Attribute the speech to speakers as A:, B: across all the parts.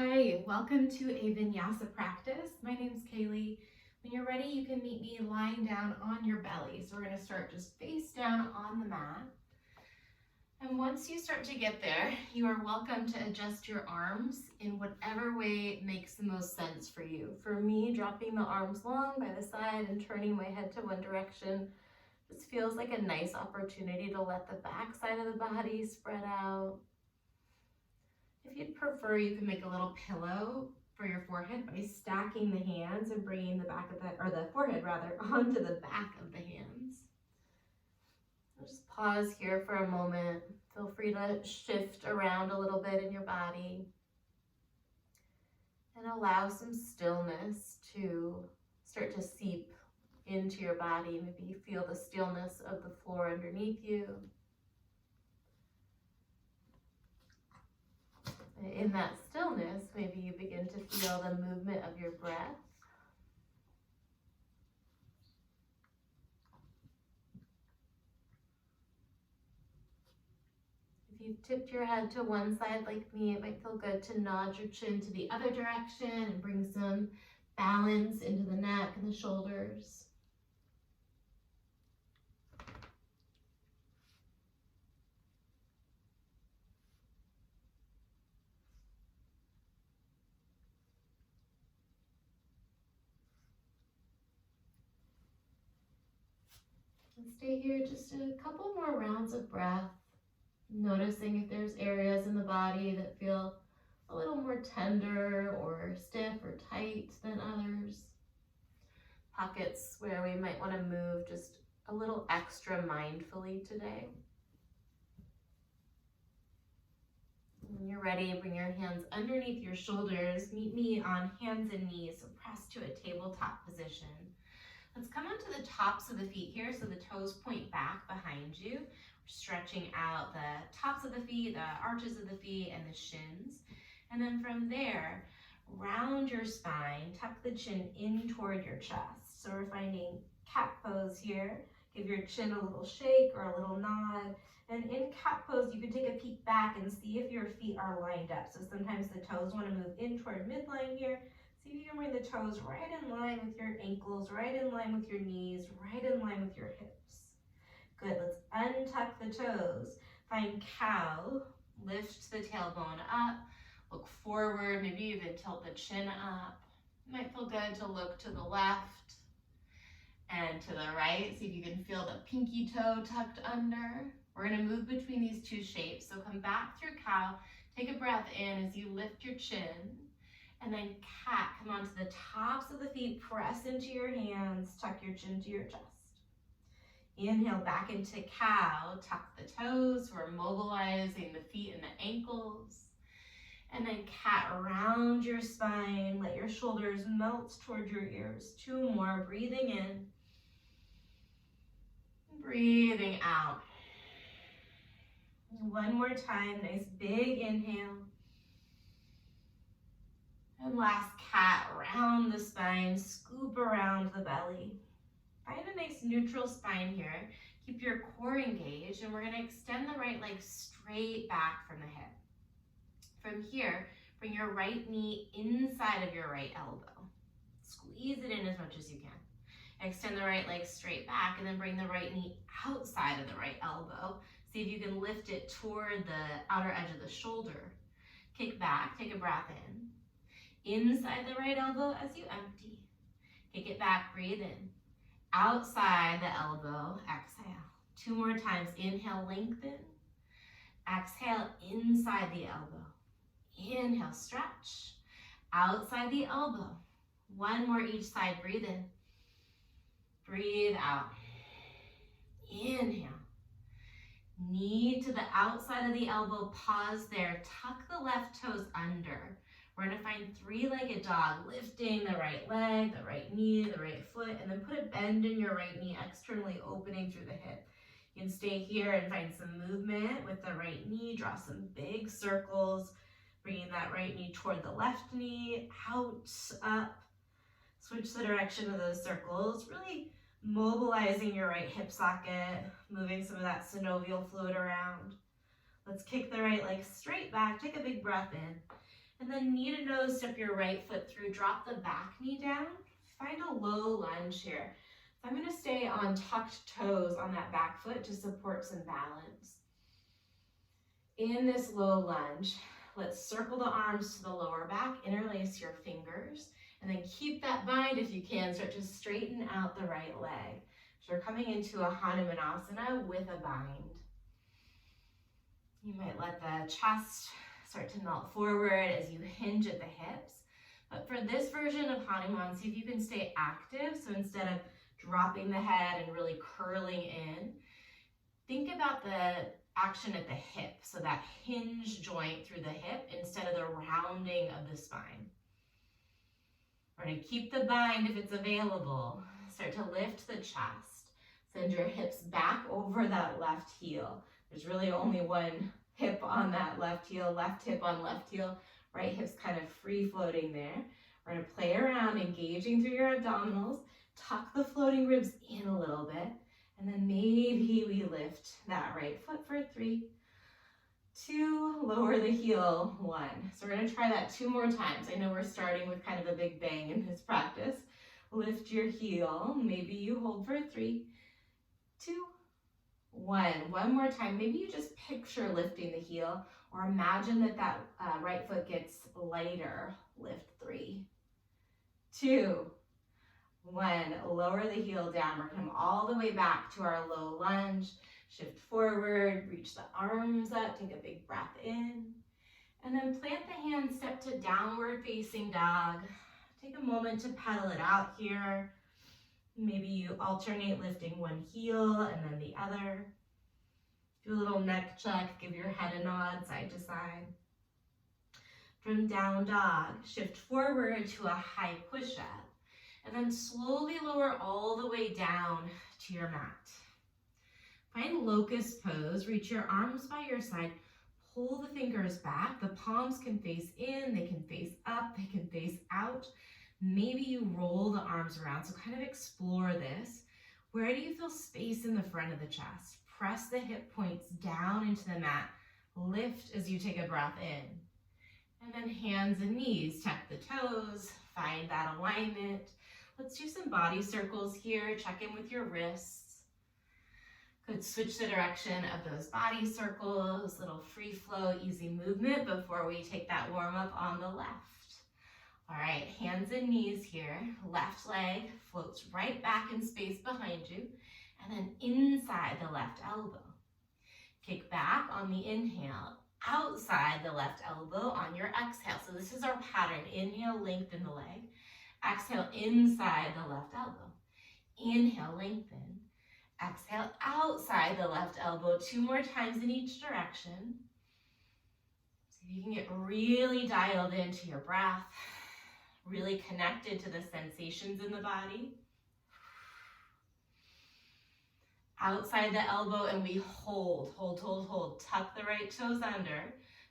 A: Hi, welcome to a Vinyasa practice. My name's Kaylee. When you're ready, you can meet me lying down on your belly. So we're going to start just face down on the mat. And once you start to get there, you are welcome to adjust your arms in whatever way makes the most sense for you. For me, dropping the arms long by the side and turning my head to one direction just feels like a nice opportunity to let the back side of the body spread out. If you'd prefer, you can make a little pillow for your forehead by stacking the hands and bringing the back of the forehead rather, onto the back of the hands. I'll just pause here for a moment. Feel free to shift around a little bit in your body and allow some stillness to start to seep into your body. Maybe you feel the stillness of the floor underneath you. In that stillness, maybe you begin to feel the movement of your breath. If you've tipped your head to one side like me, it might feel good to nod your chin to the other direction and bring some balance into the neck and the shoulders. And stay here just a couple more rounds of breath, noticing if there's areas in the body that feel a little more tender or stiff or tight than others. Pockets where we might want to move just a little extra mindfully today. When you're ready, bring your hands underneath your shoulders. Meet me on hands and knees, so press to a tabletop position. Let's come onto the tops of the feet here, so the toes point back behind you. We're stretching out the tops of the feet, the arches of the feet, and the shins. And then from there, round your spine, tuck the chin in toward your chest. So we're finding cat pose here. Give your chin a little shake or a little nod. And in cat pose, you can take a peek back and see if your feet are lined up. So sometimes the toes want to move in toward midline here. See if you can bring the toes right in line with your ankles, right in line with your knees, right in line with your hips. Good, let's untuck the toes. Find cow, lift the tailbone up, look forward, maybe even tilt the chin up. It might feel good to look to the left and to the right. See if you can feel the pinky toe tucked under. We're gonna move between these two shapes. So come back through cow, take a breath in as you lift your chin. And then cat, come onto the tops of the feet, press into your hands, tuck your chin to your chest. Inhale back into cow, tuck the toes, we're mobilizing the feet and the ankles. And then cat, round your spine, let your shoulders melt toward your ears. Two more, breathing in, breathing out. One more time, nice big inhale. And last cat, round the spine, scoop around the belly. Find a nice neutral spine here. Keep your core engaged, and we're gonna extend the right leg straight back from the hip. From here, bring your right knee inside of your right elbow. Squeeze it in as much as you can. Extend the right leg straight back, and then bring the right knee outside of the right elbow. See if you can lift it toward the outer edge of the shoulder. Kick back, take a breath in. Inside the right elbow as you empty. Kick it back, breathe in. Outside the elbow, exhale. Two more times, inhale, lengthen. Exhale, inside the elbow. Inhale, stretch. Outside the elbow. One more each side, breathe in. Breathe out. Inhale. Knee to the outside of the elbow, pause there. Tuck the left toes under. We're gonna find three-legged dog, lifting the right leg, the right knee, the right foot, and then put a bend in your right knee, externally opening through the hip. You can stay here and find some movement with the right knee, draw some big circles, bringing that right knee toward the left knee, out, up. Switch the direction of those circles, really mobilizing your right hip socket, moving some of that synovial fluid around. Let's kick the right leg straight back, take a big breath in. And then knee to nose, step your right foot through, drop the back knee down. Find a low lunge here. So I'm gonna stay on tucked toes on that back foot to support some balance. In this low lunge, let's circle the arms to the lower back, interlace your fingers, and then keep that bind if you can. Start to straighten out the right leg. So we're coming into a Hanumanasana with a bind. You might let the chest start to melt forward as you hinge at the hips. But for this version of Hanuman, see if you can stay active. So instead of dropping the head and really curling in, think about the action at the hip. So that hinge joint through the hip instead of the rounding of the spine. We're going to keep the bind if it's available. Start to lift the chest. Send your hips back over that left heel. There's really only one hip on that left heel, left hip on left heel, right hip's kind of free floating there. We're going to play around, engaging through your abdominals, tuck the floating ribs in a little bit, and then maybe we lift that right foot for 3, 2, lower the heel, 1. So we're going to try that 2 more times. I know we're starting with kind of a big bang in this practice. Lift your heel, maybe you hold for 3, 2, 1. One more time. Maybe you just picture lifting the heel or imagine that right foot gets lighter. Lift 3, 2, 1. Lower the heel down. We're going to come all the way back to our low lunge. Shift forward, reach the arms up, take a big breath in. And then plant the hands, step to downward facing dog. Take a moment to pedal it out here. Maybe you alternate lifting one heel and then the other. Do a little neck check, give your head a nod side to side. From down dog, shift forward to a high push-up, and then slowly lower all the way down to your mat. Find locust pose, reach your arms by your side, pull the fingers back. The palms can face in, they can face up, they can face out. Maybe you roll the arms around, so kind of explore this. Where do you feel space in the front of the chest? Press the hip points down into the mat. Lift as you take a breath in. And then hands and knees, tuck the toes, find that alignment. Let's do some body circles here. Check in with your wrists. Could switch the direction of those body circles, little free flow, easy movement before we take that warm up on the left. All right, hands and knees here. Left leg floats right back in space behind you, and then inside the left elbow. Kick back on the inhale, outside the left elbow on your exhale. So this is our pattern. Inhale, lengthen the leg. Exhale, inside the left elbow. Inhale, lengthen. Exhale, outside the left elbow. 2 more times in each direction. So you can get really dialed into your breath, really connected to the sensations in the body. Outside the elbow, and we hold. Tuck the right toes under.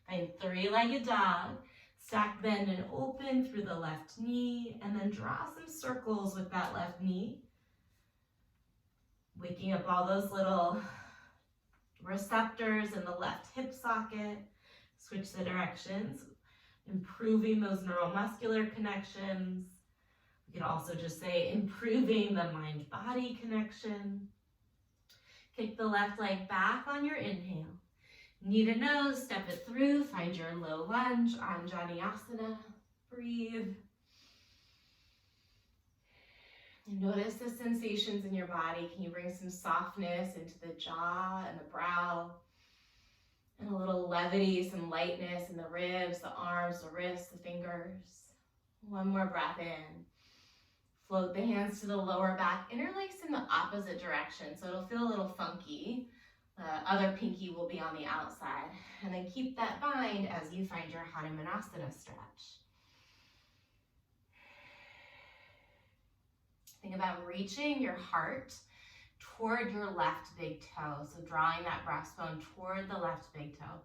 A: Find 3-legged dog. Stack, bend, and open through the left knee, and then draw some circles with that left knee. Waking up all those little receptors in the left hip socket. Switch the directions, improving those neuromuscular connections. We could also just say improving the mind-body connection. Kick the left leg back on your inhale. Knee to nose, step it through, find your low lunge, Anjaneyasana. Breathe. Notice the sensations in your body. Can you bring some softness into the jaw and the brow? And a little levity, some lightness in the ribs, the arms, the wrists, the fingers. One more breath in. Float the hands to the lower back, interlace in the opposite direction, so it'll feel a little funky. The other pinky will be on the outside. And then keep that bind as you find your Hanumanasana stretch. Think about reaching your heart toward your left big toe. So drawing that breastbone toward the left big toe.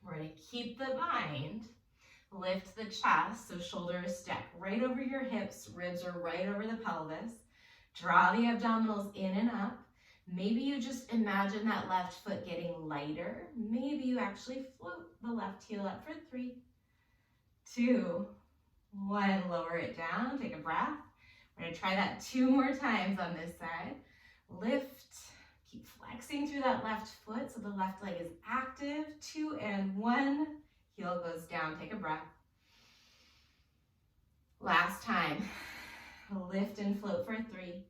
A: We're going to keep the bind. Lift the chest, so shoulders stack right over your hips, ribs are right over the pelvis. Draw the abdominals in and up. Maybe you just imagine that left foot getting lighter. Maybe you actually float the left heel up for 3, 2, 1. Lower it down, take a breath. We're gonna try that 2 more times on this side. Lift, keep flexing through that left foot so the left leg is active. 2 and 1, heel goes down, take a breath. Last time, lift and float for 3,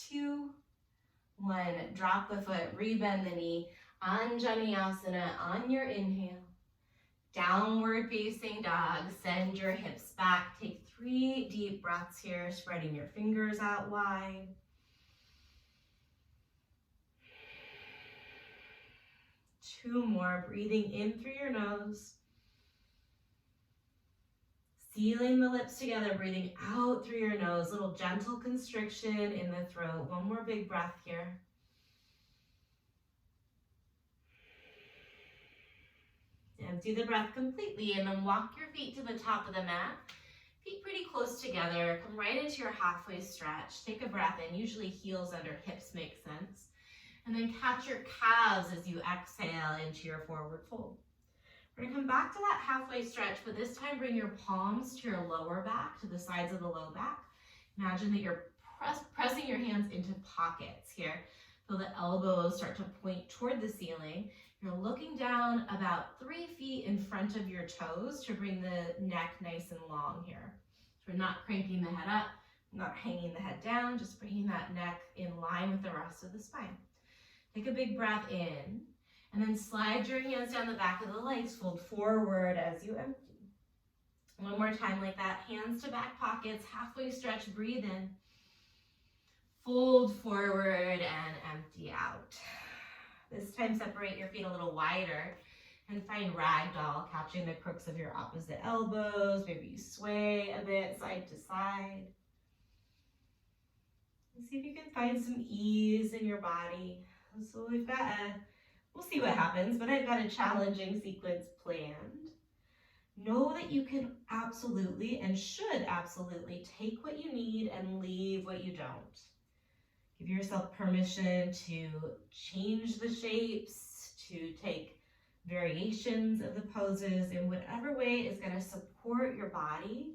A: 2, 1. Drop the foot, rebend the knee, Anjaneyasana on your inhale. Downward facing dog, send your hips back. Take 3 deep breaths here, spreading your fingers out wide. Two more, breathing in through your nose. Sealing the lips together, breathing out through your nose. Little gentle constriction in the throat. One more big breath here. Empty the breath completely and then walk your feet to the top of the mat. Feet pretty close together. Come right into your halfway stretch. Take a breath in. Usually heels under hips make sense. And then catch your calves as you exhale into your forward fold. We're gonna come back to that halfway stretch, but this time bring your palms to your lower back, to the sides of the low back. Imagine that you're pressing your hands into pockets here. Feel the elbows start to point toward the ceiling. You're looking down about 3 feet in front of your toes to bring the neck nice and long here. So we're not cranking the head up, not hanging the head down, just bringing that neck in line with the rest of the spine. Take a big breath in, and then slide your hands down the back of the legs, fold forward as you empty. One more time like that, hands to back pockets, halfway stretch, breathe in. Fold forward and empty out. This time separate your feet a little wider and find ragdoll, catching the crooks of your opposite elbows. Maybe you sway a bit side to side. And see if you can find some ease in your body. So we'll see what happens, but I've got a challenging sequence planned. Know that you can absolutely and should absolutely take what you need and leave what you don't. Give yourself permission to change the shapes, to take variations of the poses in whatever way is going to support your body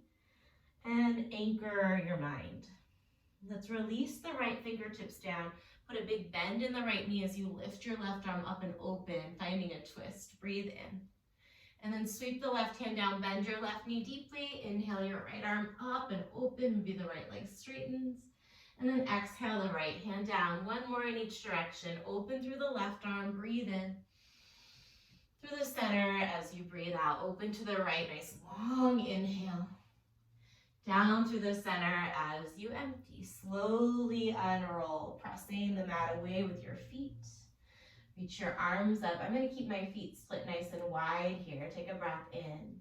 A: and anchor your mind. Let's release the right fingertips down. Put a big bend in the right knee as you lift your left arm up and open, finding a twist. Breathe in. And then sweep the left hand down, bend your left knee deeply. Inhale your right arm up and open, maybe the right leg straightens. And then exhale the right hand down. One more in each direction. Open through the left arm, breathe in. Through the center as you breathe out. Open to the right, nice long inhale. Down through the center as you empty. Slowly unroll, pressing the mat away with your feet. Reach your arms up. I'm going to keep my feet split nice and wide here. Take a breath in.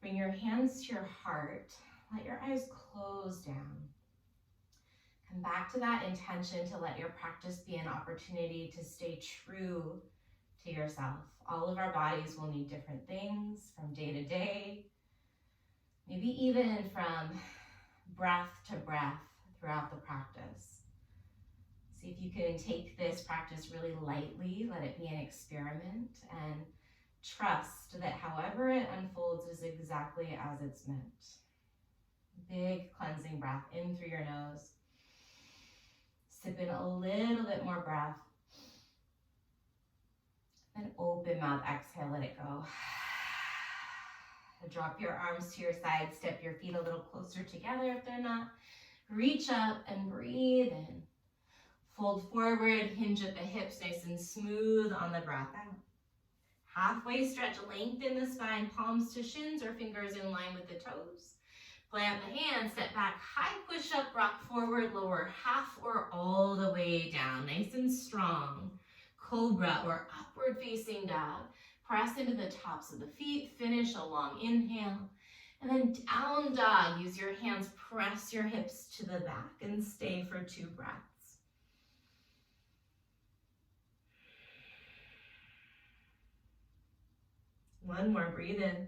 A: Bring your hands to your heart. Let your eyes close down. Come back to that intention to let your practice be an opportunity to stay true to yourself. All of our bodies will need different things from day to day, maybe even from breath to breath throughout the practice. See if you can take this practice really lightly, let it be an experiment, and trust that however it unfolds is exactly as it's meant. Big cleansing breath in through your nose. Sip in a little bit more breath. Then open mouth, exhale, let it go. Drop your arms to your side, step your feet a little closer together if they're not. Reach up and breathe in. Fold forward, hinge at the hips, nice and smooth on the breath out. Halfway stretch, lengthen the spine, palms to shins or fingers in line with the toes. Plant the hands, step back, high push up, rock forward, lower half or all the way down, nice and strong. Cobra or upward facing dog. Press into the tops of the feet, finish a long inhale. And then down dog, use your hands, press your hips to the back and stay for 2 breaths. One more, breathe in.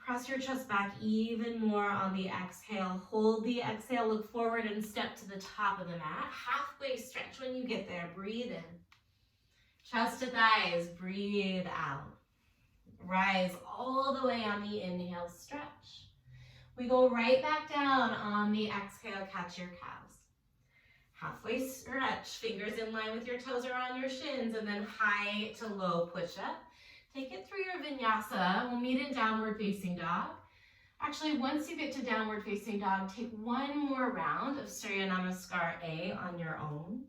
A: Press your chest back even more on the exhale. Hold the exhale, look forward and step to the top of the mat. Halfway stretch when you get there. Breathe in. Chest to thighs, breathe out. Rise all the way on the inhale, stretch. We go right back down on the exhale, catch your calves. Halfway stretch, fingers in line with your toes or on your shins, and then high to low push up. Take it through your vinyasa. We'll meet in downward facing dog. Actually, once you get to downward facing dog, take one more round of Surya Namaskar A on your own.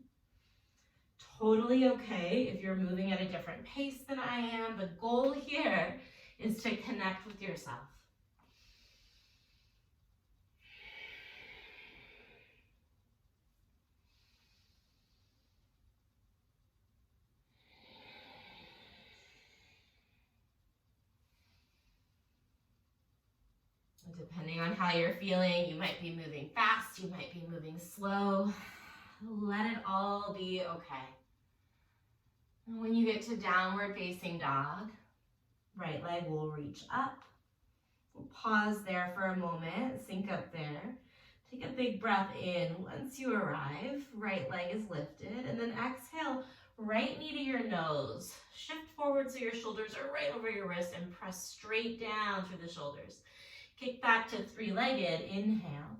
A: Totally okay if you're moving at a different pace than I am. The goal here is to connect with yourself. Depending on how you're feeling, you might be moving fast, you might be moving slow. Let it all be okay. And when you get to downward facing dog, right leg will reach up. We'll pause there for a moment, sink up there. Take a big breath in. Once you arrive, right leg is lifted, and then exhale, right knee to your nose. Shift forward so your shoulders are right over your wrist and press straight down through the shoulders. Kick back to three-legged, inhale.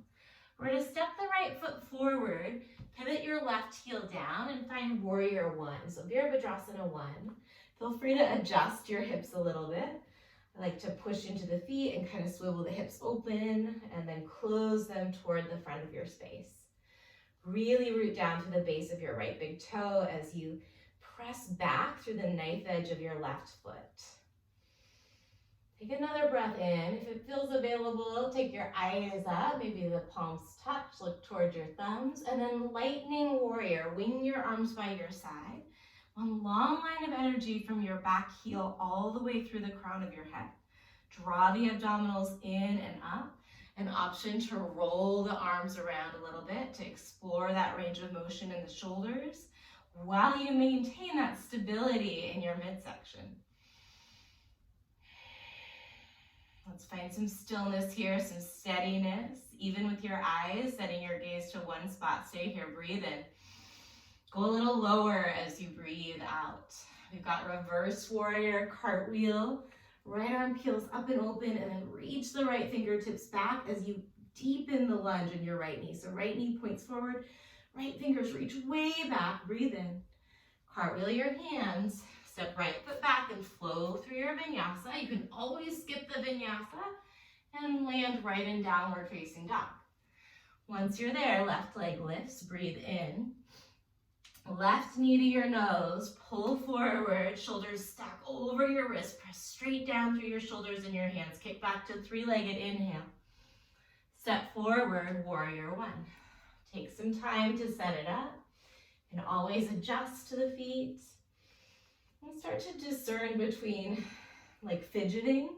A: We're going to step the right foot forward, pivot your left heel down and find warrior one. So Virabhadrasana 1. Feel free to adjust your hips a little bit. I like to push into the feet and kind of swivel the hips open and then close them toward the front of your space. Really root down to the base of your right big toe as you press back through the knife edge of your left foot. Take another breath in. If it feels available, take your eyes up, maybe the palms touch, look towards your thumbs, and then lightning warrior, wing your arms by your side. One long line of energy from your back heel all the way through the crown of your head. Draw the abdominals in and up. An option to roll the arms around a little bit to explore that range of motion in the shoulders while you maintain that stability in your midsection. Let's find some stillness here, some steadiness, even with your eyes, setting your gaze to one spot. Stay here, breathe in. Go a little lower as you breathe out. We've got reverse warrior, cartwheel, right arm peels up and open, and then reach the right fingertips back as you deepen the lunge in your right knee. So right knee points forward, right fingers reach way back, breathe in. Cartwheel your hands. Step right foot back and flow through your vinyasa. You can always skip the vinyasa and land right in downward facing dog. Once you're there, left leg lifts, breathe in. Left knee to your nose, pull forward, shoulders stack over your wrist, press straight down through your shoulders and your hands. Kick back to three-legged inhale. Step forward, warrior one. Take some time to set it up and always adjust to the feet. And start to discern between like fidgeting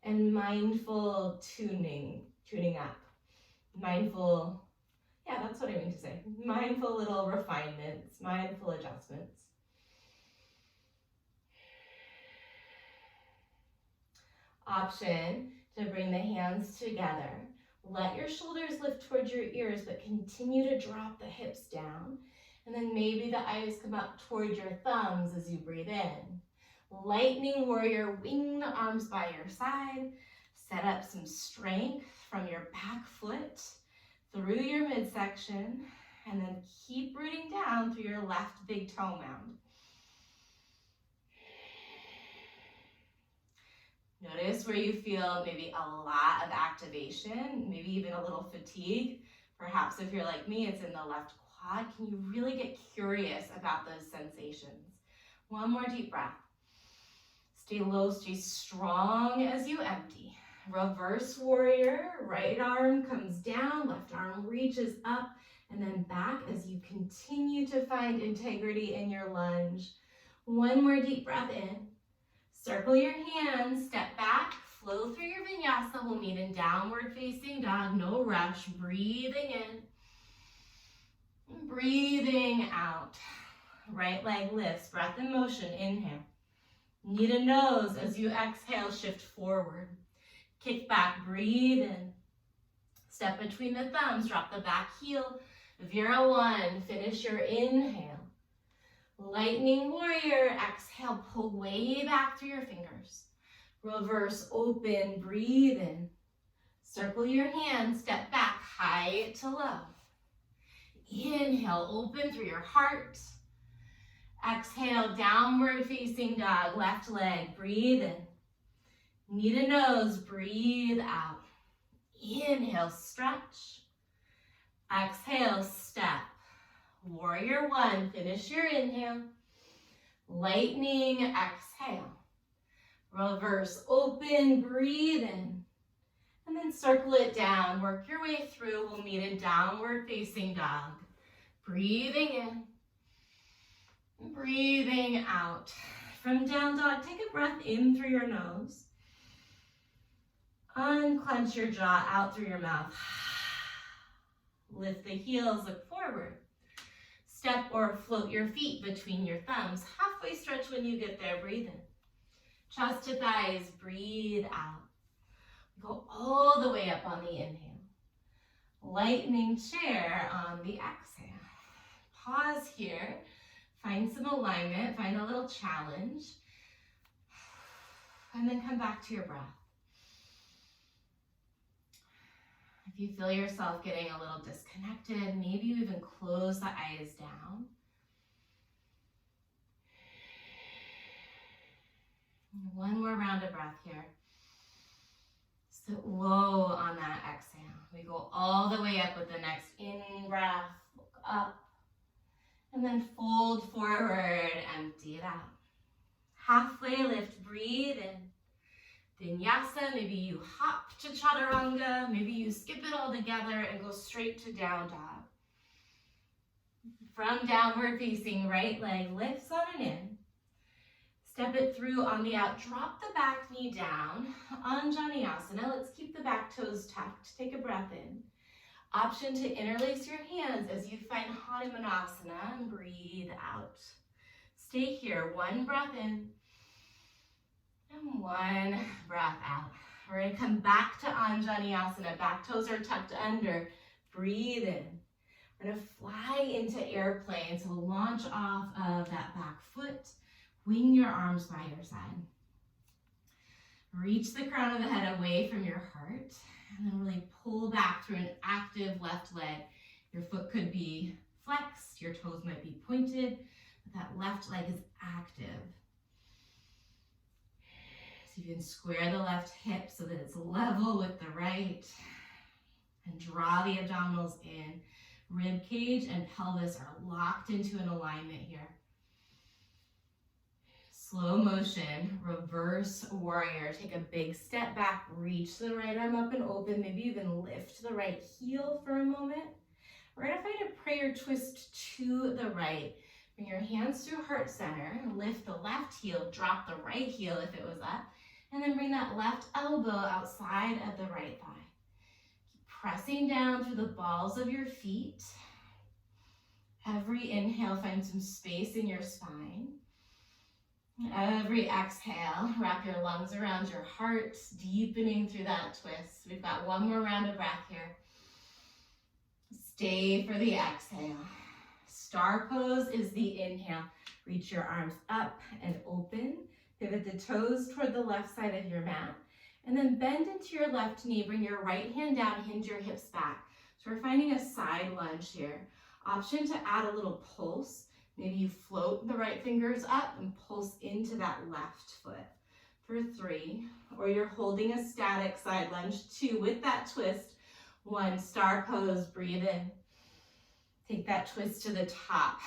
A: and mindful tuning up. Mindful, yeah, that's what I mean to say. Mindful little refinements, mindful adjustments. Option to bring the hands together. Let your shoulders lift towards your ears, but continue to drop the hips down. And then maybe the eyes come up toward your thumbs as you breathe in. Lightning warrior, wing the arms by your side. Set up some strength from your back foot through your midsection. And then keep rooting down through your left big toe mound. Notice where you feel maybe a lot of activation, maybe even a little fatigue. Perhaps if you're like me, it's in the left quad. Can you really get curious about those sensations? One more deep breath. Stay low, stay strong as you empty. Reverse warrior, right arm comes down, left arm reaches up, and then back as you continue to find integrity in your lunge. One more deep breath in. Circle your hands, step back, flow through your vinyasa. We'll meet in downward facing dog, no rush, breathing in. Breathing out. Right leg lifts, breath in motion, inhale. Knee to nose as you exhale, shift forward. Kick back, breathe in. Step between the thumbs, drop the back heel. Vira one, finish your inhale. Lightning warrior, exhale, pull way back through your fingers. Reverse open, breathe in. Circle your hands, step back, high to low. Inhale, open through your heart. Exhale, downward facing dog, left leg, breathe in. Knee to nose, breathe out. Inhale, stretch. Exhale, step. Warrior one, finish your inhale. Lightning, exhale. Reverse open, breathe in. And then circle it down, work your way through. We'll meet in downward facing dog. Breathing in, breathing out. From down dog, take a breath in through your nose. Unclench your jaw out through your mouth. Lift the heels, look forward. Step or float your feet between your thumbs. Halfway stretch when you get there, breathe in. Chest to thighs, breathe out. Go all the way up on the inhale. Lightning chair on the exhale. Pause here. Find some alignment. Find a little challenge. And then come back to your breath. If you feel yourself getting a little disconnected, maybe you even close the eyes down. One more round of breath here. Sit low on that exhale. We go all the way up with the next in-breath. Look up. And then fold forward, empty it out. Halfway lift, breathe in. Vinyasa, maybe you hop to chaturanga, maybe you skip it all together and go straight to down dog. From downward facing right leg, lifts on an in. Step it through on the out, drop the back knee down. Anjaneyasana, let's keep the back toes tucked. Take a breath in. Option to interlace your hands as you find Hanumanasana and breathe out. Stay here, one breath in. And one breath out. We're going to come back to Anjaneyasana. Back toes are tucked under. Breathe in. We're going to fly into airplane. So launch off of that back foot. Wing your arms by your side. Reach the crown of the head away from your heart. And then really pull back through an active left leg. Your foot could be flexed. Your toes might be pointed. But that left leg is active. You can square the left hip so that it's level with the right. And draw the abdominals in. Rib cage and pelvis are locked into an alignment here. Slow motion, reverse warrior. Take a big step back, reach the right arm up and open. Maybe even lift the right heel for a moment. We're going to find a prayer twist to the right. Bring your hands through heart center. Lift the left heel, drop the right heel if it was up. And then bring that left elbow outside of the right thigh. Keep pressing down through the balls of your feet. Every inhale, find some space in your spine. Every exhale, wrap your lungs around your heart, deepening through that twist. We've got one more round of breath here. Stay for the exhale. Star pose is the inhale. Reach your arms up and open. Pivot the toes toward the left side of your mat. And then bend into your left knee. Bring your right hand down, hinge your hips back. So we're finding a side lunge here. Option to add a little pulse. Maybe you float the right fingers up and pulse into that left foot for 3. Or you're holding a static side lunge 2 with that twist. 1, star pose, breathe in. Take that twist to the top.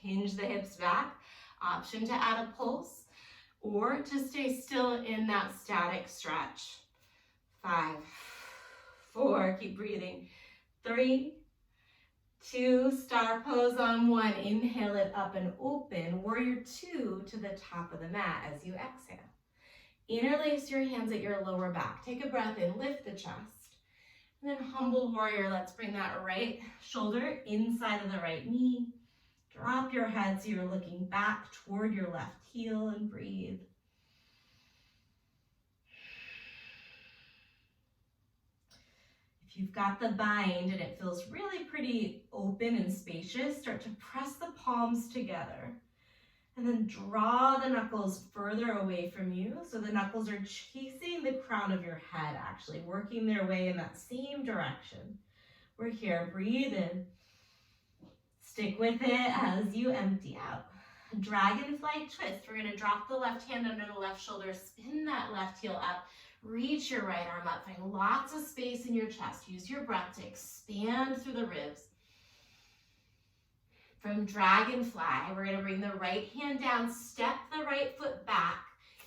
A: Hinge the hips back. Option to add a pulse or to stay still in that static stretch. 5, 4, keep breathing. 3, 2, star pose on 1. Inhale it up and open. Warrior 2 to the top of the mat as you exhale. Interlace your hands at your lower back. Take a breath in, lift the chest. And then humble warrior, let's bring that right shoulder inside of the right knee. Drop your head so you're looking back toward your left heel and breathe. you've got the bind and it feels really pretty open and spacious, start to press the palms together. And then draw the knuckles further away from you. So the knuckles are chasing the crown of your head, actually, working their way in that same direction. We're here, breathe in. Stick with it as you empty out. Dragonfly twist. We're gonna drop the left hand under the left shoulder, spin that left heel up, reach your right arm up, find lots of space in your chest. Use your breath to expand through the ribs. From dragonfly, we're gonna bring the right hand down, step the right foot back,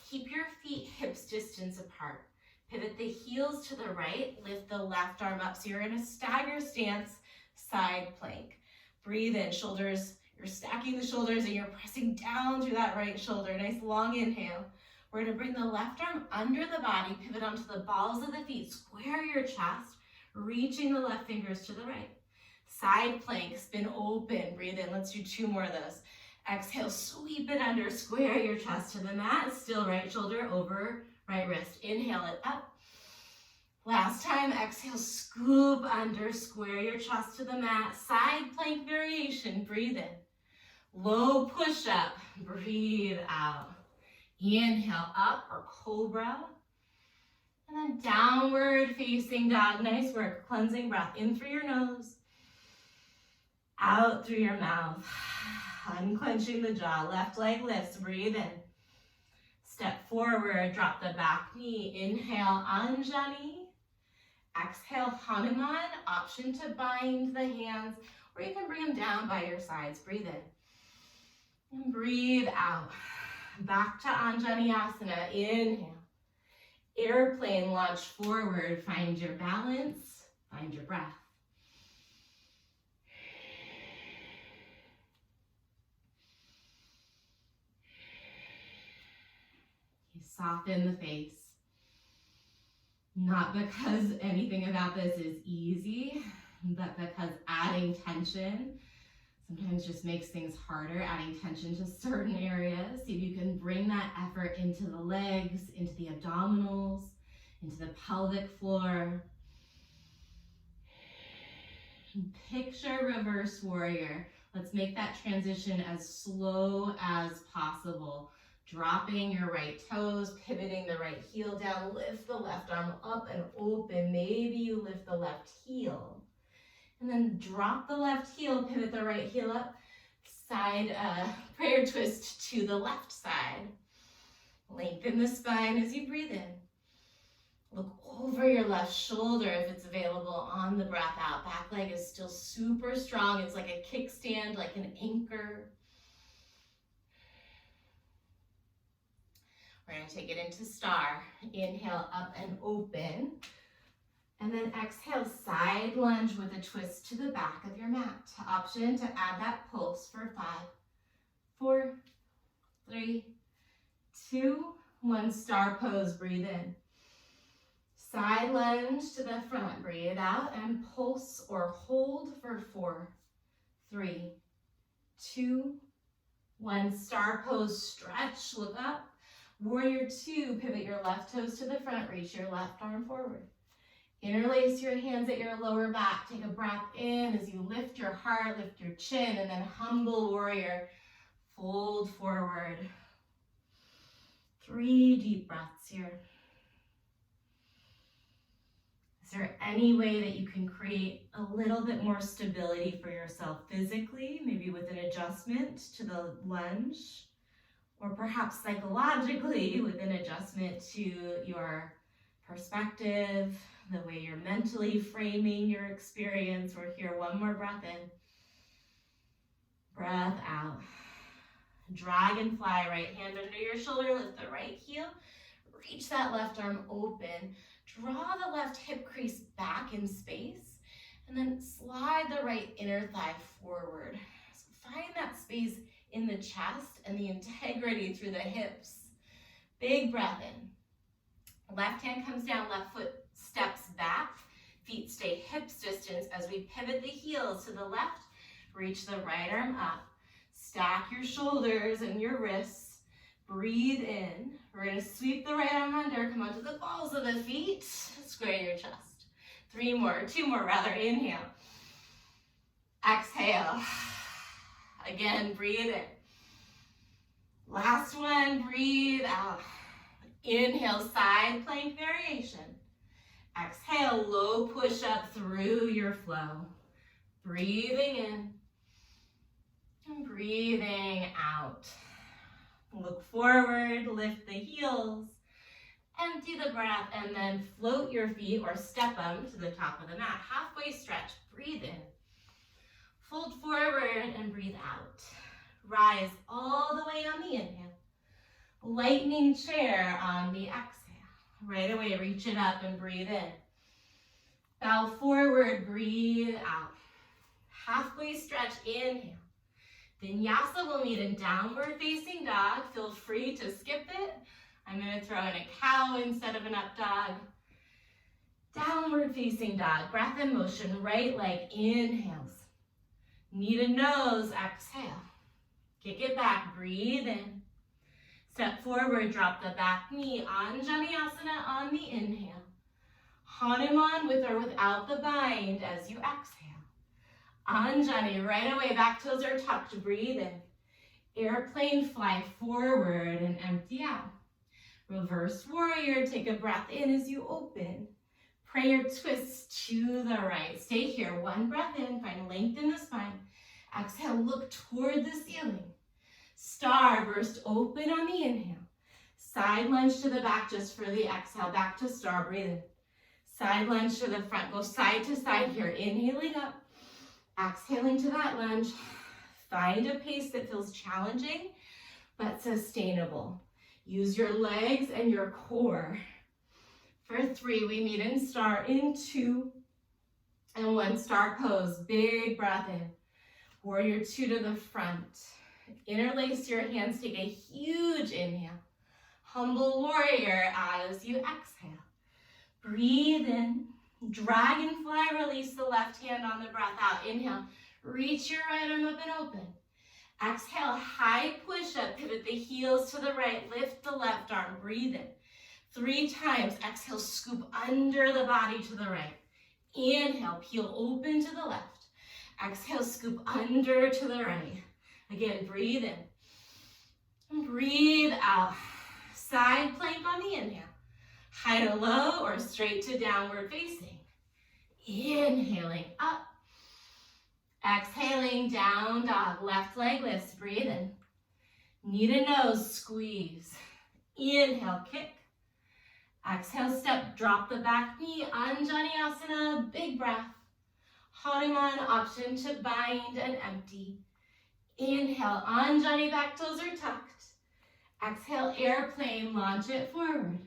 A: keep your feet hips distance apart. Pivot the heels to the right, lift the left arm up. So you're in a stagger stance, side plank. Breathe in, shoulders, you're stacking the shoulders and you're pressing down through that right shoulder. Nice long inhale. We're gonna bring the left arm under the body, pivot onto the balls of the feet, square your chest, reaching the left fingers to the right. Side plank, spin open, breathe in. Let's do 2 more of those. Exhale, sweep it under, square your chest to the mat. Still right shoulder over right wrist. Inhale it up. Last time, exhale, scoop under, square your chest to the mat. Side plank variation, breathe in. Low push up, breathe out. Inhale up or cobra. And then downward facing dog. Nice work. Cleansing breath in through your nose. Out through your mouth, unclenching the jaw, left leg lifts, breathe in. Step forward, drop the back knee, inhale, Anjani. Exhale, Hanuman, option to bind the hands, or you can bring them down by your sides, breathe in. And breathe out, back to Anjaneyasana, inhale. Airplane launch forward, find your balance, find your breath. Soften the face. Not because anything about this is easy, but because adding tension sometimes just makes things harder, adding tension to certain areas. See if you can bring that effort into the legs, into the abdominals, into the pelvic floor. Picture reverse warrior. Let's make that transition as slow as possible. Dropping your right toes, pivoting the right heel down, lift the left arm up and open. Maybe you lift the left heel. And then drop the left heel, pivot the right heel up. Side prayer twist to the left side. Lengthen the spine as you breathe in. Look over your left shoulder if it's available on the breath out. Back leg is still super strong. It's like a kickstand, like an anchor. We're going to take it into star. Inhale up and open. And then exhale, side lunge with a twist to the back of your mat. Option to add that pulse for 5, 4, 3, 2, 1. Star pose, breathe in. Side lunge to the front, breathe out and pulse or hold for 4, 3, 2, 1. Star pose, stretch, look up. Warrior 2, pivot your left toes to the front, reach your left arm forward. Interlace your hands at your lower back. Take a breath in as you lift your heart, lift your chin, and then humble warrior. Fold forward. 3 deep breaths here. Is there any way that you can create a little bit more stability for yourself physically, maybe with an adjustment to the lunge? Or perhaps psychologically with an adjustment to your perspective, the way you're mentally framing your experience. We're here, 1 more breath in. Breath out. Dragonfly, right hand under your shoulder, lift the right heel. Reach that left arm open. Draw the left hip crease back in space. And then slide the right inner thigh forward. So find that space in the chest and the integrity through the hips. Big breath in. Left hand comes down, left foot steps back. Feet stay hips distance as we pivot the heels to the left. Reach the right arm up. Stack your shoulders and your wrists. Breathe in. We're going to sweep the right arm under. Come onto the balls of the feet. Square your chest. 2 more rather, inhale. Exhale. Again, breathe in. Last one, breathe out. Inhale, side plank variation. Exhale, low push up through your flow. Breathing in and breathing out. Look forward, lift the heels, empty the breath, and then float your feet or step them to the top of the mat. Halfway stretch, breathe in. Fold forward and breathe out. Rise all the way on the inhale. Lightning chair on the exhale. Right away, reach it up and breathe in. Bow forward, breathe out. Halfway stretch, inhale. Vinyasa will meet in downward facing dog. Feel free to skip it. I'm going to throw in a cow instead of an up dog. Downward facing dog. Breath in motion. Right leg inhales. Knee to nose. Exhale. Kick it back. Breathe in. Step forward. Drop the back knee. Anjaneyasana on the inhale. Hanuman with or without the bind as you exhale. Anjani, right away, back toes are tucked, breathe in. Airplane, fly forward and empty out. Reverse warrior, take a breath in as you open. Prayer twist to the right. Stay here, one breath in, find length in the spine. Exhale, look toward the ceiling. Star, burst open on the inhale. Side lunge to the back just for the exhale, back to star, breathe in. Side lunge to the front, go side to side here, inhaling up. Exhaling to that lunge. Find a pace that feels challenging but sustainable. Use your legs and your core. For 3, we meet in star in 2 and 1 star pose. Big breath in. Warrior 2 to the front. Interlace your hands, take a huge inhale. Humble warrior as you exhale. Breathe in. Dragonfly, release the left hand on the breath out. Inhale, reach your right arm up and open. Exhale, high push up, pivot the heels to the right, lift the left arm, breathe in. 3 times, exhale, scoop under the body to the right. Inhale, peel open to the left. Exhale, scoop under to the right. Again, breathe in. And breathe out. Side plank on the inhale. High to low or straight to downward facing. Inhaling up. Exhaling down dog. Left leg lifts. Breathe in. Knee to nose. Squeeze. Inhale. Kick. Exhale. Step. Drop the back knee. Anjaneyasana. Big breath. Hanuman. Option to bind and empty. Inhale. Anjani. Back toes are tucked. Exhale. Airplane. Launch it forward.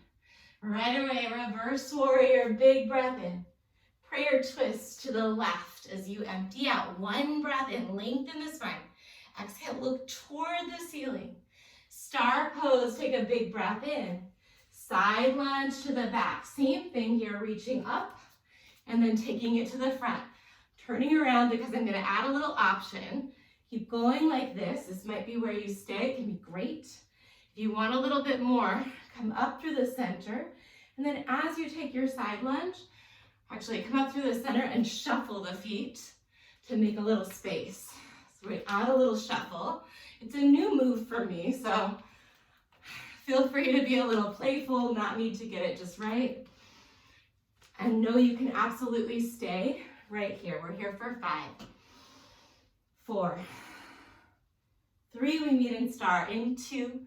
A: Right away, reverse warrior, big breath in. Prayer twist to the left as you empty out. 1 breath in, lengthen the spine. Exhale, look toward the ceiling. Star pose, take a big breath in. Side lunge to the back. Same thing here, reaching up and then taking it to the front. Turning around because I'm gonna add a little option. Keep going like this. This might be where you stay, it can be great. If you want a little bit more, come up through the center, and then as you take your side lunge, actually come up through the center and shuffle the feet to make a little space. So we add a little shuffle. It's a new move for me, so feel free to be a little playful, not need to get it just right. And know you can absolutely stay right here. We're here for 5, 4, 3, we meet in star, in 2,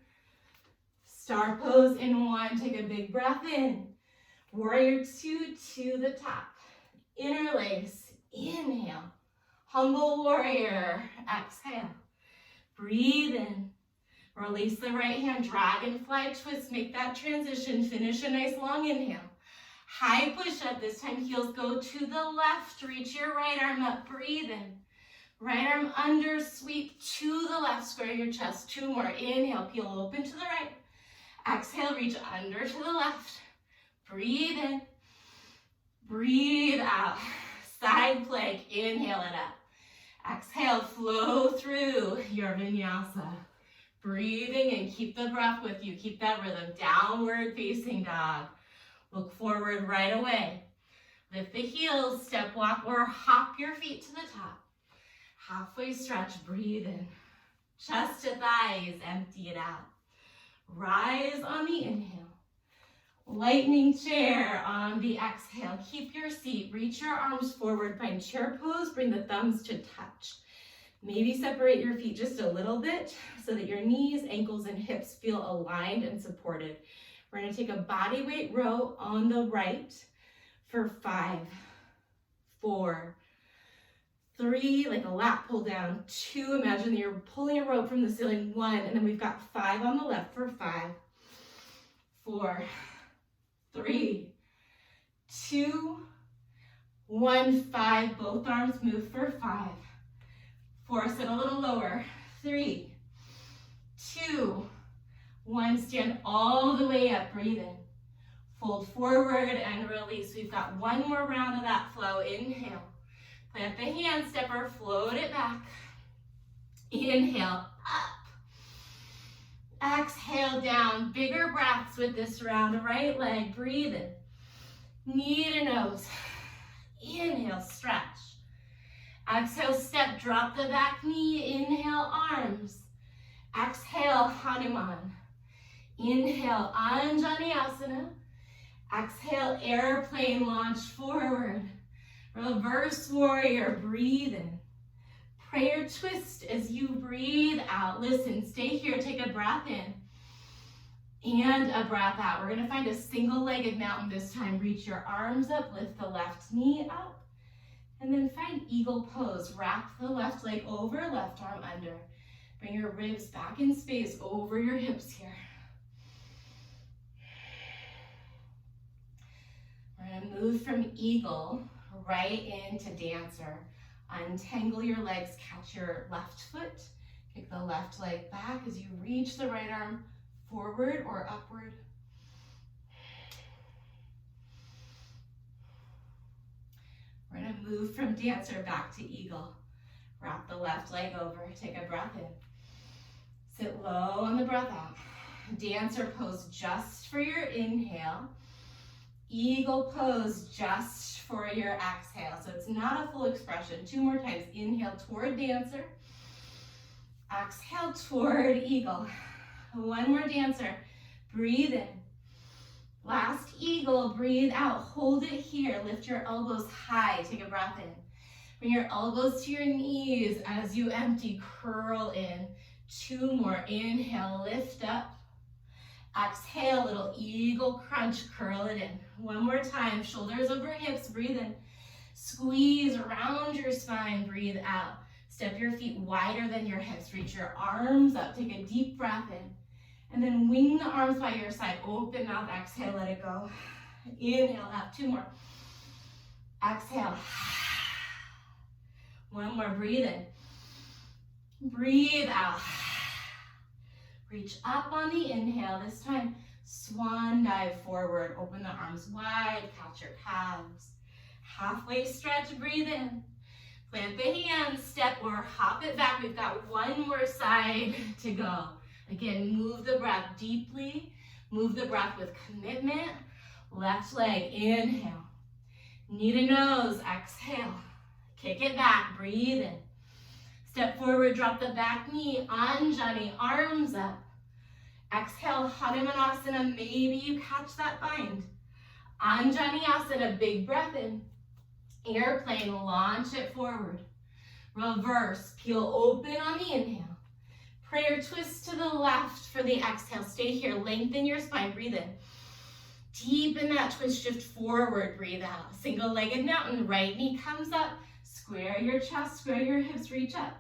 A: star pose in 1, take a big breath in. Warrior 2 to the top. Interlace, inhale. Humble warrior, exhale. Breathe in. Release the right hand, dragonfly twist, make that transition. Finish a nice long inhale. High push up, this time heels go to the left. Reach your right arm up, breathe in. Right arm under, sweep to the left, square your chest. 2 more, inhale, peel open to the right. Exhale, reach under to the left. Breathe in. Breathe out. Side plank, inhale it up. Exhale, flow through your vinyasa. Breathing and keep the breath with you. Keep that rhythm. Downward facing dog. Look forward right away. Lift the heels, step walk or hop your feet to the top. Halfway stretch, breathe in. Chest to thighs, empty it out. Rise on the inhale. Lightning chair on the exhale. Keep your seat, reach your arms forward, find chair pose, bring the thumbs to touch. Maybe separate your feet just a little bit so that your knees, ankles, and hips feel aligned and supported. We're gonna take a body weight row on the right for 5, 4, 3, like a lat pull down, 2, imagine that you're pulling a rope from the ceiling, 1, and then we've got 5 on the left for 5, 4, 3, 2, 1, 5, both arms move for 5, force it a little lower, 3, 2, 1, stand all the way up, breathe in, fold forward and release. We've got one more round of that flow, inhale, plant the hand stepper, float it back, inhale, up, exhale down, bigger breaths with this round, right leg, breathe in, knee to nose, inhale, stretch, exhale, step, drop the back knee, inhale, arms, exhale, Hanuman, inhale, Anjaneyasana, exhale, airplane launch forward, reverse warrior, breathe in, prayer twist as you breathe out. Listen, stay here, take a breath in and a breath out. We're gonna find a single-legged mountain this time. Reach your arms up, lift the left knee up, and then find eagle pose. Wrap the left leg over, left arm under. Bring your ribs back in space over your hips here. We're gonna move from eagle right into dancer. Untangle your legs, catch your left foot, kick the left leg back as you reach the right arm forward or upward. We're gonna move from dancer back to eagle. Wrap the left leg over, take a breath in. Sit low on the breath out. Dancer pose just for your inhale. Eagle pose just for your exhale. So it's not a full expression. 2 more times. Inhale toward dancer. Exhale toward eagle. 1 more dancer. Breathe in. Last eagle, breathe out. Hold it here. Lift your elbows high. Take a breath in. Bring your elbows to your knees as you empty. Curl in. 2 more. Inhale, lift up. Exhale, little eagle crunch, curl it in. 1 more time, shoulders over hips, breathe in. Squeeze around your spine, breathe out. Step your feet wider than your hips, reach your arms up, take a deep breath in. And then wing the arms by your side, open mouth, exhale, let it go. Inhale out, 2 more. Exhale. 1 more, breathe in. Breathe out. Reach up on the inhale, this time swan dive forward, open the arms wide, catch your calves. Halfway stretch, breathe in. Plant the hands, step or hop it back. We've got 1 more side to go. Again, move the breath deeply, move the breath with commitment. Left leg, inhale. Knee to nose, exhale. Kick it back, breathe in. Step forward, drop the back knee, Anjani, arms up. Exhale, Hanumanasana, maybe you catch that bind. Anjaneyasana, big breath in. Airplane, launch it forward. Reverse, peel open on the inhale. Prayer twist to the left for the exhale. Stay here, lengthen your spine, breathe in. Deepen that twist, shift forward, breathe out. Single-legged mountain, right knee comes up. Square your chest, square your hips, reach up.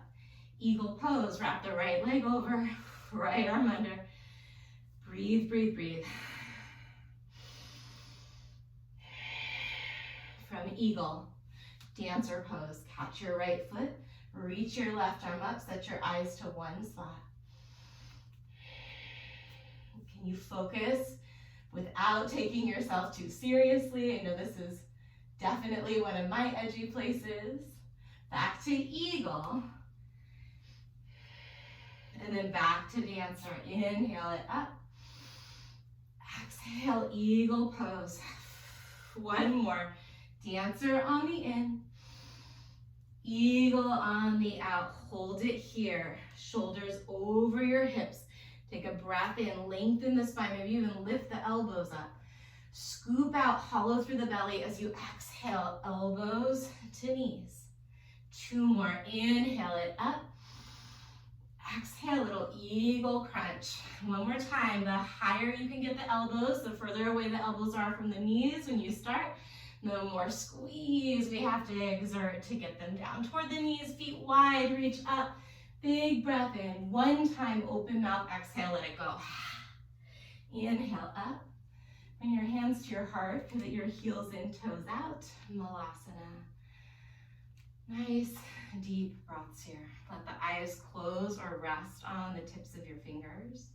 A: Eagle pose, wrap the right leg over, right arm under. Breathe, breathe, breathe. From eagle, dancer pose, catch your right foot, reach your left arm up, set your eyes to one spot. Can you focus without taking yourself too seriously? I know this is definitely one of my edgy places. Back to eagle. And then back to dancer. Inhale it up. Exhale, eagle pose. 1 more. Dancer on the in. Eagle on the out. Hold it here. Shoulders over your hips. Take a breath in. Lengthen the spine. Maybe even lift the elbows up. Scoop out, hollow through the belly as you exhale. Elbows to knees. 2 more. Inhale it up. Exhale, little eagle crunch. 1 more time. The higher you can get the elbows, the further away the elbows are from the knees when you start, the more squeeze we have to exert to get them down toward the knees. Feet wide, reach up. Big breath in. 1 time, open mouth, exhale, let it go. Inhale up. Bring your hands to your heart, pivot your heels in, toes out. Malasana. Nice, deep breaths here. Let the eyes close or rest on the tips of your fingers.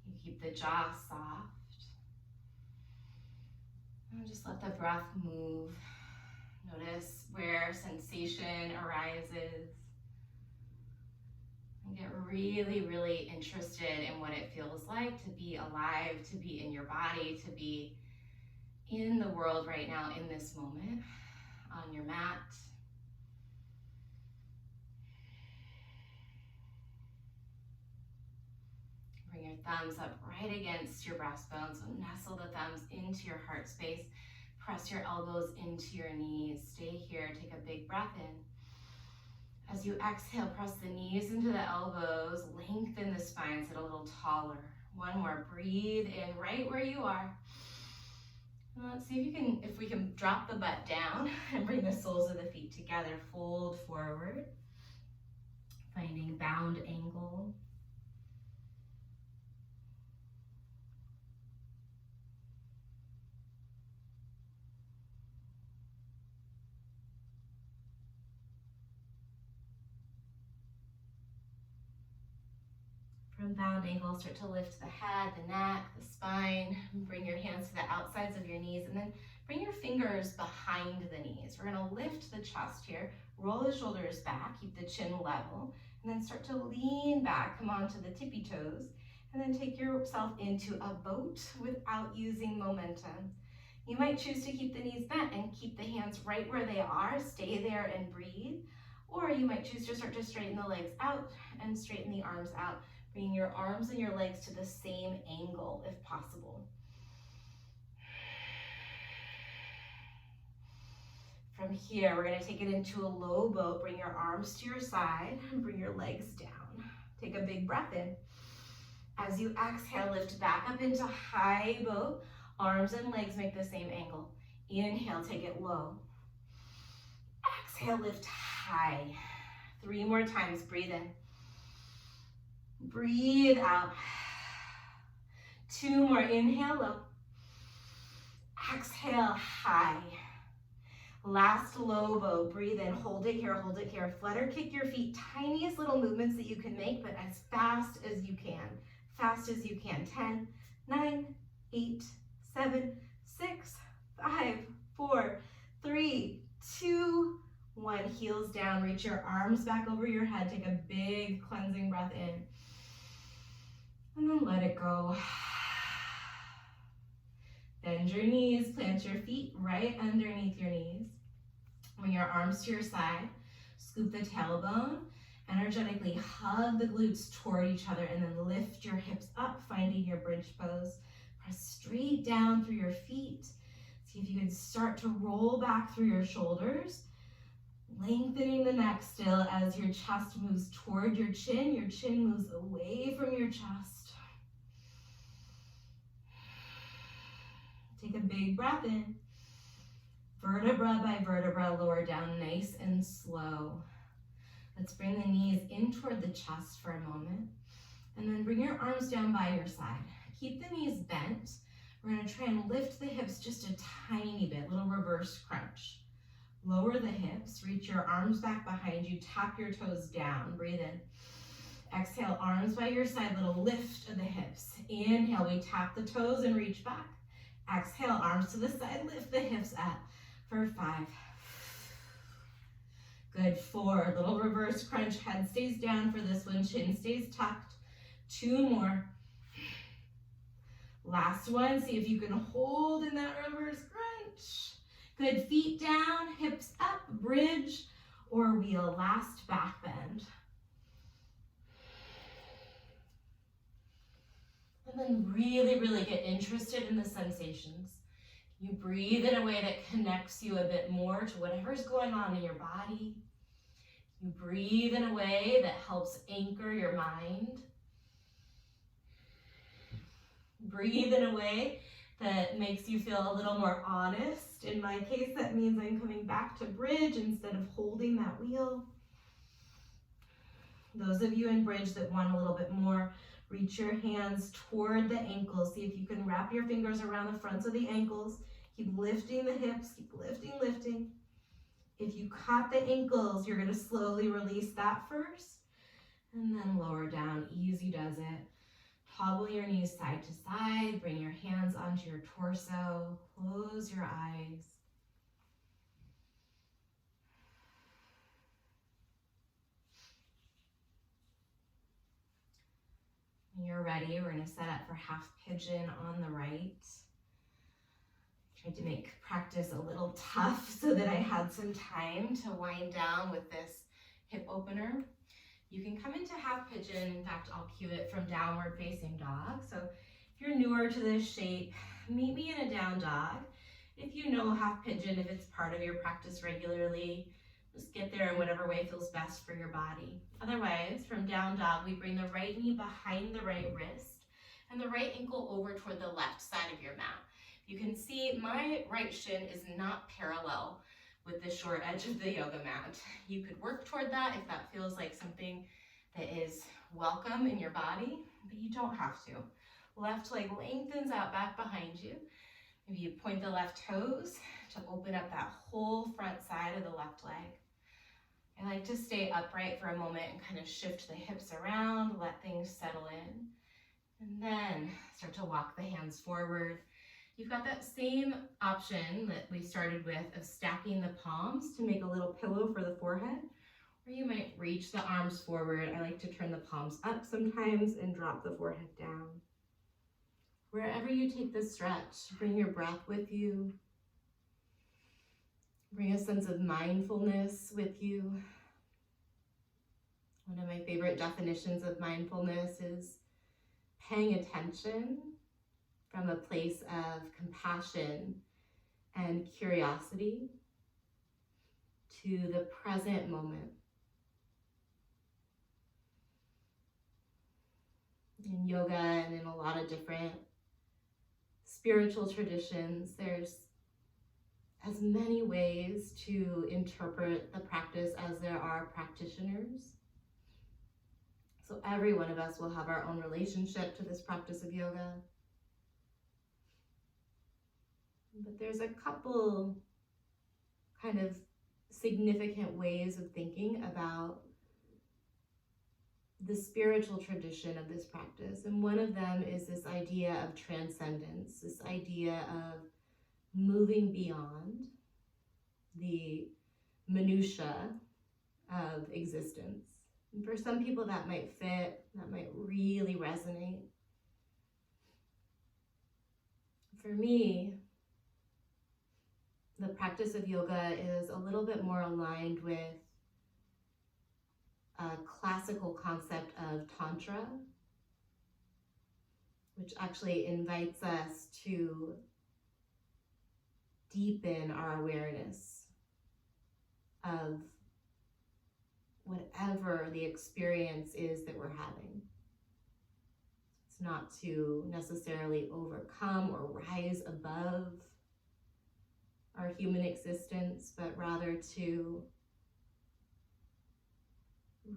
A: You keep the jaw soft. And just let the breath move. Notice where sensation arises. And get really, really interested in what it feels like to be alive, to be in your body, to be in the world right now, in this moment, on your mat. Bring your thumbs up right against your breastbone, so nestle the thumbs into your heart space. Press your elbows into your knees. Stay here, take a big breath in. As you exhale, press the knees into the elbows, lengthen the spine, sit a little taller. 1 more, breathe in right where you are. Let's see if we can drop the butt down and bring the soles of the feet together. Fold forward, finding bound angle. From bound angle, start to lift the head, the neck, the spine. Bring your hands to the outsides of your knees, and then bring your fingers behind the knees. We're gonna lift the chest here, roll the shoulders back, keep the chin level, and then start to lean back, come onto the tippy toes, and then take yourself into a boat without using momentum. You might choose to keep the knees bent and keep the hands right where they are, stay there and breathe, or you might choose to start to straighten the legs out and straighten the arms out. Bring your arms and your legs to the same angle if possible. From here, we're gonna take it into a low boat. Bring your arms to your side and bring your legs down. Take a big breath in. As you exhale, lift back up into high boat. Arms and legs make the same angle. Inhale, take it low. Exhale, lift high. 3 more times, breathe in. Breathe out. 2 more, inhale low. Exhale high. Last low bow, breathe in, hold it here, hold it here. Flutter kick your feet, tiniest little movements that you can make, but as fast as you can. Fast as you can. 10, 9, 8, 7, 6, 5, 4, 3, 2, 1. Heels down, reach your arms back over your head. Take a big cleansing breath in. And then let it go. Bend your knees, plant your feet right underneath your knees. Bring your arms to your side, scoop the tailbone, energetically hug the glutes toward each other, and then lift your hips up, finding your bridge pose. Press straight down through your feet. See if you can start to roll back through your shoulders, lengthening the neck still as your chest moves toward your chin moves away from your chest. Take a big breath in. Vertebra by vertebra, lower down nice and slow. Let's bring the knees in toward the chest for a moment. And then bring your arms down by your side. Keep the knees bent. We're gonna try and lift the hips just a tiny bit, little reverse crunch. Lower the hips, reach your arms back behind you, tap your toes down, breathe in. Exhale, arms by your side, little lift of the hips. Inhale, we tap the toes and reach back. Exhale, arms to the side, lift the hips up for 5. Good, 4, little reverse crunch, head stays down for this one, chin stays tucked. 2 more. Last one, see if you can hold in that reverse crunch. Good, feet down, hips up, bridge or wheel, last back bend. And then really, really get interested in the sensations. You breathe in a way that connects you a bit more to whatever's going on in your body. You breathe in a way that helps anchor your mind. Breathe in a way that makes you feel a little more honest. In my case, that means I'm coming back to bridge instead of holding that wheel. Those of you in bridge that want a little bit more, reach your hands toward the ankles. See if you can wrap your fingers around the fronts of the ankles. Keep lifting the hips, keep lifting, lifting. If you caught the ankles, you're gonna slowly release that first, and then lower down, easy does it. Toggle your knees side to side, bring your hands onto your torso, close your eyes. When you're ready, we're gonna set up for half pigeon on the right. Tried to make practice a little tough so that I had some time to wind down with this hip opener. You can come into half pigeon. In fact, I'll cue it from downward facing dog. So if you're newer to this shape, meet me in a down dog. If you know half pigeon, if it's part of your practice regularly, just get there in whatever way feels best for your body. Otherwise, from down dog, we bring the right knee behind the right wrist and the right ankle over toward the left side of your mat. You can see my right shin is not parallel with the short edge of the yoga mat. You could work toward that if that feels like something that is welcome in your body, but you don't have to. Left leg lengthens out back behind you. Maybe you point the left toes to open up that whole front side of the left leg. I like to stay upright for a moment and kind of shift the hips around, let things settle in, and then start to walk the hands forward. You've got that same option that we started with of stacking the palms to make a little pillow for the forehead, or you might reach the arms forward. I like to turn the palms up sometimes and drop the forehead down. Wherever you take this stretch, bring your breath with you. Bring a sense of mindfulness with you. One of my favorite definitions of mindfulness is paying attention from a place of compassion and curiosity to the present moment. In yoga and in a lot of different spiritual traditions, there's as many ways to interpret the practice as there are practitioners. So every one of us will have our own relationship to this practice of yoga. But there's a couple kind of significant ways of thinking about the spiritual tradition of this practice. And one of them is this idea of transcendence, this idea of moving beyond the minutia of existence. And for some people that might fit, that might really resonate. For me, the practice of yoga is a little bit more aligned with a classical concept of Tantra, which actually invites us to deepen our awareness of whatever the experience is that we're having. It's not to necessarily overcome or rise above our human existence, but rather to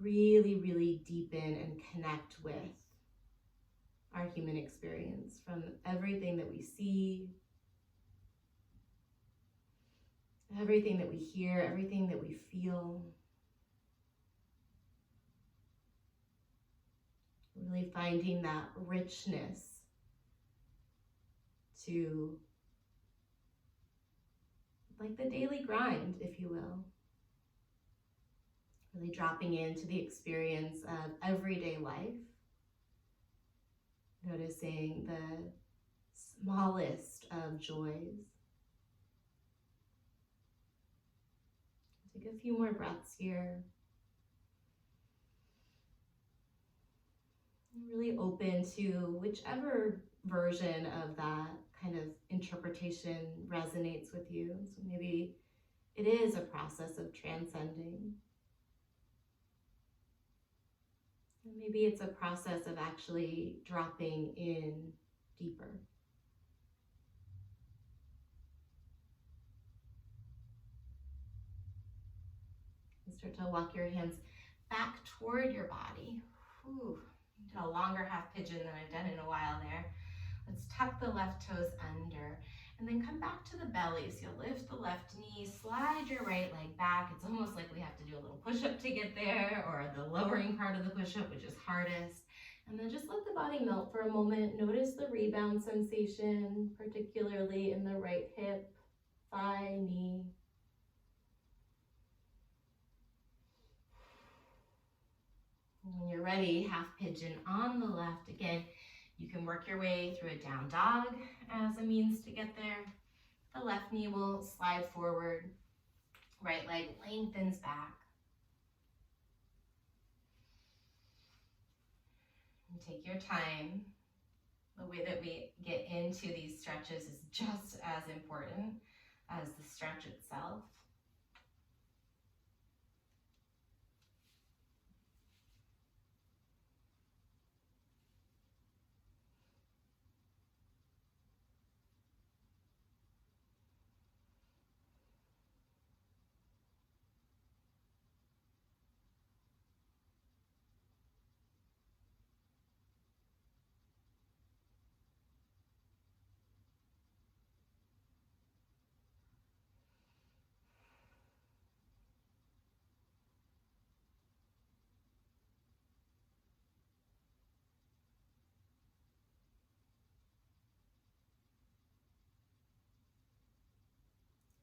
A: really, really deepen and connect with our human experience from everything that we see, everything that we hear, everything that we feel. Really finding that richness to, like the daily grind, if you will. Really dropping into the experience of everyday life. Noticing the smallest of joys. Take a few more breaths here. Really open to whichever version of that kind of interpretation resonates with you. So maybe it is a process of transcending. Maybe it's a process of actually dropping in deeper. And start to walk your hands back toward your body. Whew. Did a longer half pigeon than I've done in a while there. Let's tuck the left toes under and then come back to the belly. So you'll lift the left knee, slide your right leg back. It's almost like we have to do a little push-up to get there, or the lowering part of the push-up, which is hardest. And then just let the body melt for a moment. Notice the rebound sensation, particularly in the right hip, thigh, knee. When you're ready, half pigeon on the left. Again, you can work your way through a down dog as a means to get there. The left knee will slide forward. Right leg lengthens back. And take your time. The way that we get into these stretches is just as important as the stretch itself.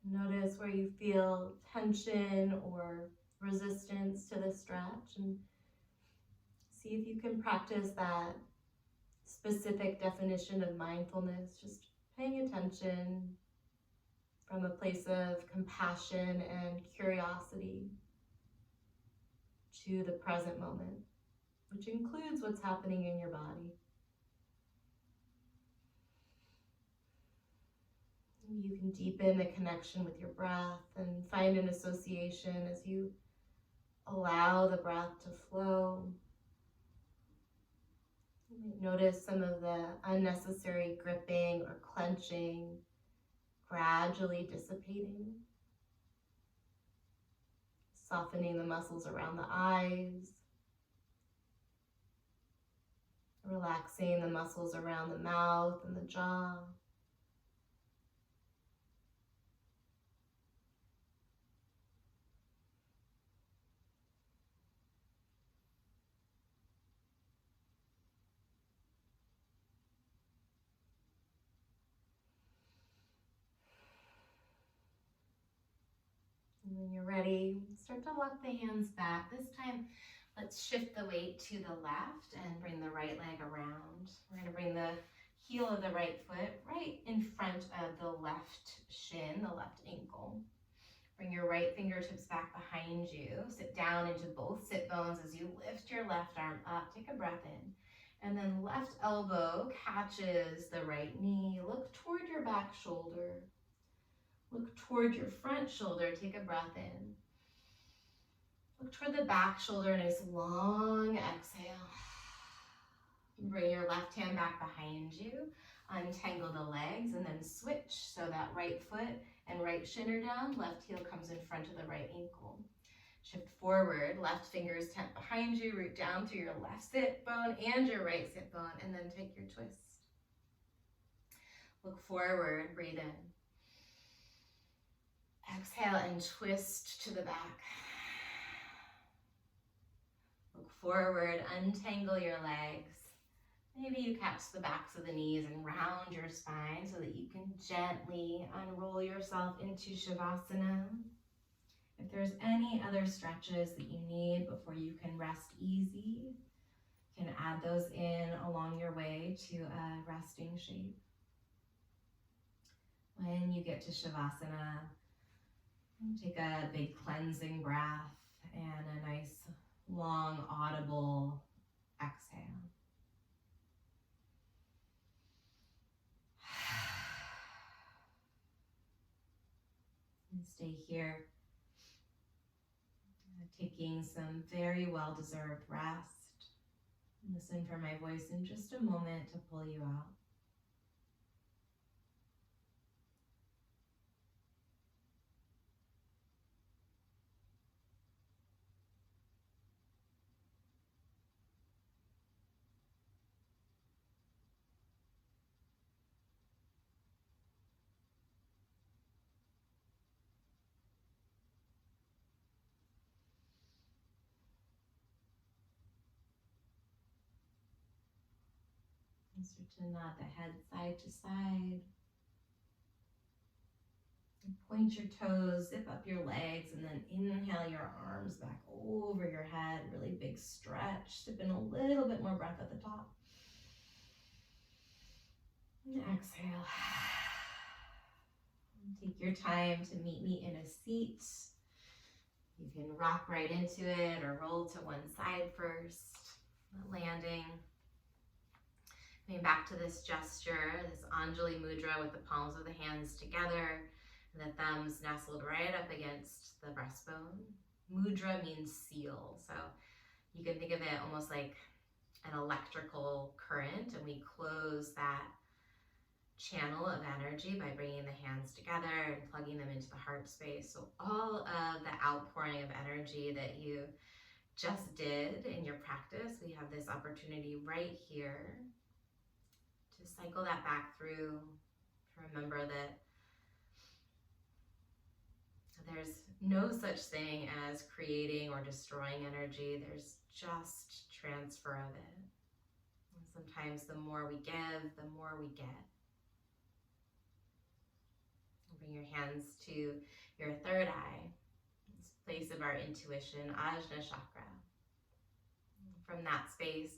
A: Notice where you feel tension or resistance to the stretch, and see if you can practice that specific definition of mindfulness, just paying attention from a place of compassion and curiosity to the present moment, which includes what's happening in your body. You can deepen the connection with your breath and find an association as you allow the breath to flow. You might notice some of the unnecessary gripping or clenching gradually dissipating, softening the muscles around the eyes, relaxing the muscles around the mouth and the jaw. And when you're ready, start to walk the hands back. This time, let's shift the weight to the left and bring the right leg around. We're going to bring the heel of the right foot right in front of the left shin, the left ankle. Bring your right fingertips back behind you. Sit down into both sit bones as you lift your left arm up. Take a breath in. And then left elbow catches the right knee. Look toward your back shoulder. Look toward your front shoulder. Take a breath in. Look toward the back shoulder. Nice long exhale. Bring your left hand back behind you. Untangle the legs and then switch so that right foot and right shin are down. Left heel comes in front of the right ankle. Shift forward. Left fingers tap behind you. Root down through your left sit bone and your right sit bone. And then take your twist. Look forward. Breathe in. Exhale and twist to the back. Look forward, untangle your legs. Maybe you catch the backs of the knees and round your spine so that you can gently unroll yourself into Savasana. If there's any other stretches that you need before you can rest easy, you can add those in along your way to a resting shape. When you get to Savasana, take a big cleansing breath and a nice long audible exhale. And stay here, taking some very well-deserved rest. Listen for my voice in just a moment to pull you out. And start to nod the head side to side. And point your toes, zip up your legs, and then inhale your arms back over your head. Really big stretch. Sip in a little bit more breath at the top. And exhale. And take your time to meet me in a seat. You can rock right into it or roll to one side first. Landing. Coming back to this gesture, this Anjali Mudra with the palms of the hands together and the thumbs nestled right up against the breastbone. Mudra means seal, so you can think of it almost like an electrical current, and we close that channel of energy by bringing the hands together and plugging them into the heart space. So all of the outpouring of energy that you just did in your practice, we have this opportunity right here to cycle that back through, to remember that there's no such thing as creating or destroying energy. There's just transfer of it. And sometimes the more we give, the more we get. Bring your hands to your third eye, this place of our intuition, Ajna chakra. From that space,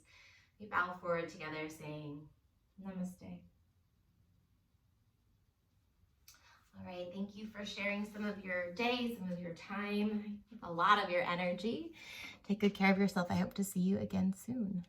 A: we bow forward together saying, Namaste. All right, thank you for sharing some of your day, some of your time, a lot of your energy. Take good care of yourself. I hope to see you again soon.